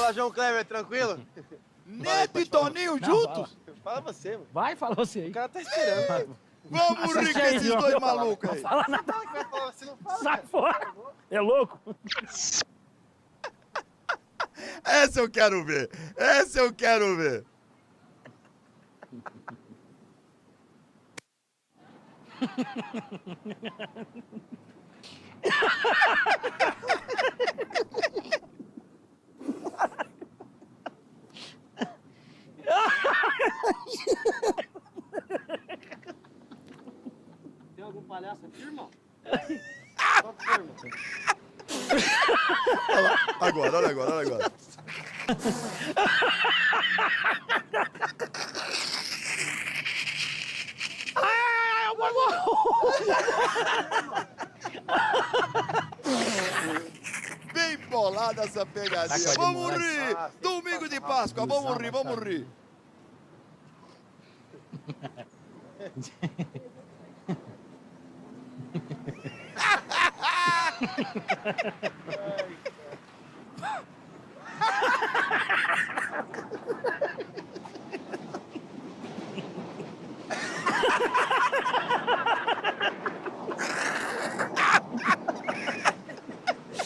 Fala, João Kleber, tranquilo? Neto e Toninho juntos? Fala você, mano. Vai, fala você aí. O cara tá esperando. Vamos rir com esses dois malucos aí. Fala nada. Fala que vai falar, você não fala. Sai fora. É louco? Essa eu quero ver. Essa eu quero ver. Tem algum palhaço aqui, irmão? Qual que foi, irmão? Olha lá. Agora, olha agora, olha agora. Bem bolada essa pegadinha. Vamos rir! Domingo de Páscoa, vamos rir, vamos rir.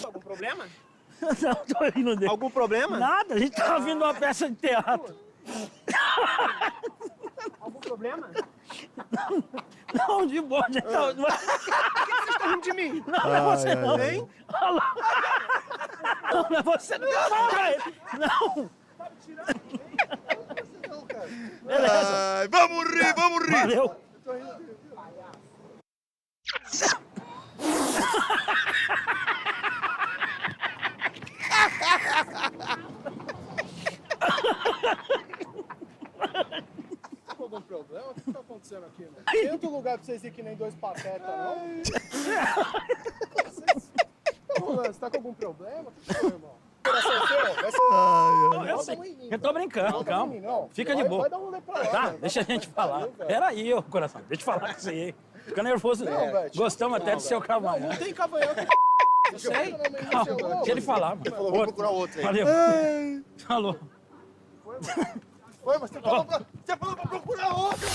Algum problema? Não, tô rindo dele. Algum problema? Nada, a gente tava vindo uma peça de teatro. Algum problema? Não, de boa, a gente tava... Por que vocês estão rindo de mim? Não, não é você não. Hein? Olha lá. Não, não é você não. Não. Beleza. Ai, vamos rir, vamos rir. Valeu. Algum problema? O que tá acontecendo aqui, mano? Tem outro lugar pra vocês ir que nem dois patetas, não? Você tá com algum problema? O que foi, irmão? Coração seu? Vai ser... Eu sei. Eu tô brincando, calma. Não. Fica de boa. Vai dar um rolê pra lá, Tá, velho. deixa a gente falar. Peraí, ô coração, deixa eu falar com você aí. Fica nervoso, Não, não. velho. Gostamos até do seu Não cavanhaque. tem cavanhaque. Eu sei. Calma, deixa ele falar, mano. Falou, vou procurar outro aí. Valeu. Falou. Foi, mas você falou pra procurar outro.